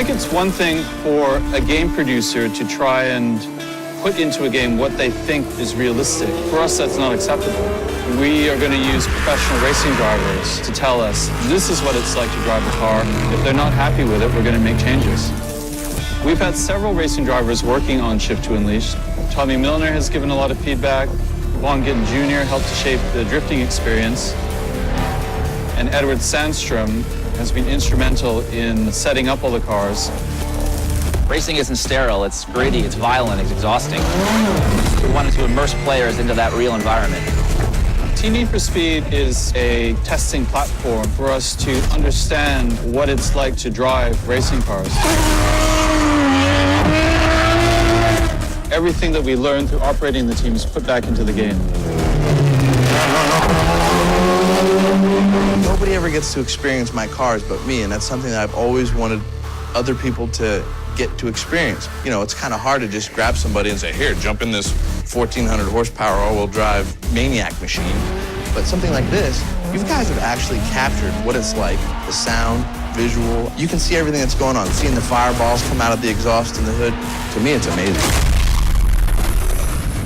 think it's one thing for a game producer to try and put into a game what they think is realistic. For us, that's not acceptable. We are going to use professional racing drivers to tell us this is what it's like to drive a car. If they're not happy with it, we're going to make changes. We've had several racing drivers working on Shift 2 Unleashed. Tommy Milner has given a lot of feedback. Vaughn Gittin Jr. helped to shape the drifting experience. And Edward Sandstrom has been instrumental in setting up all the cars. Racing isn't sterile, it's gritty, it's violent, it's exhausting. We wanted to immerse players into that real environment. Need for Speed is a testing platform for us to understand what it's like to drive racing cars. Everything that we learned through operating the team is put back into the game. Nobody ever gets to experience my cars but me, and that's something that I've always wanted other people to get to experience. You know, it's kind of hard to just grab somebody and say, here, jump in this 1,400 horsepower all-wheel drive maniac machine. But something like this, you guys have actually captured what it's like, the sound, visual. You can see everything that's going on, seeing the fireballs come out of the exhaust in the hood. To me, it's amazing.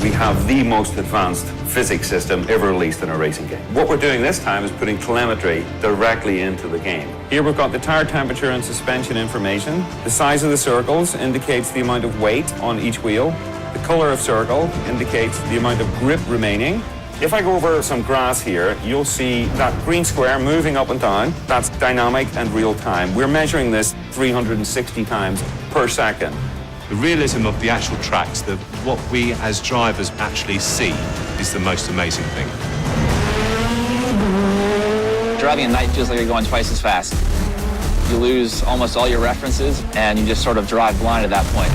We have the most advanced physics system ever released in a racing game. What we're doing this time is putting telemetry directly into the game. Here we've got the tire temperature and suspension information. The size of the circles indicates the amount of weight on each wheel. The color of circle indicates the amount of grip remaining. If I go over some grass here, you'll see that green square moving up and down. That's dynamic and real time. We're measuring this 360 times per second. The realism of the actual tracks, what we as drivers actually see, is the most amazing thing. Driving at night feels like you're going twice as fast. You lose almost all your references, and you just sort of drive blind at that point.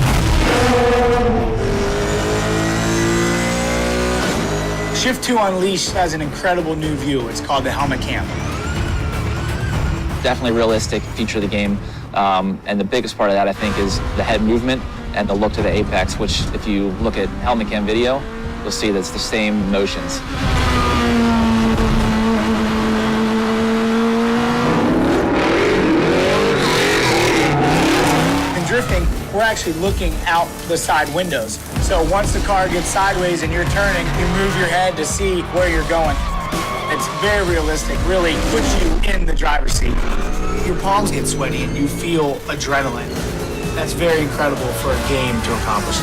Shift 2 Unleashed has an incredible new view. It's called the Helmet Cam. Definitely realistic feature of the game. And the biggest part of that, I think, is the head movement and the look to the apex, which if you look at Helmet Cam video, you'll see that it's the same motions. In drifting, we're actually looking out the side windows. So once the car gets sideways and you're turning, you move your head to see where you're going. It's very realistic, really puts you in the driver's seat. Your palms get sweaty and you feel adrenaline. That's very incredible for a game to accomplish.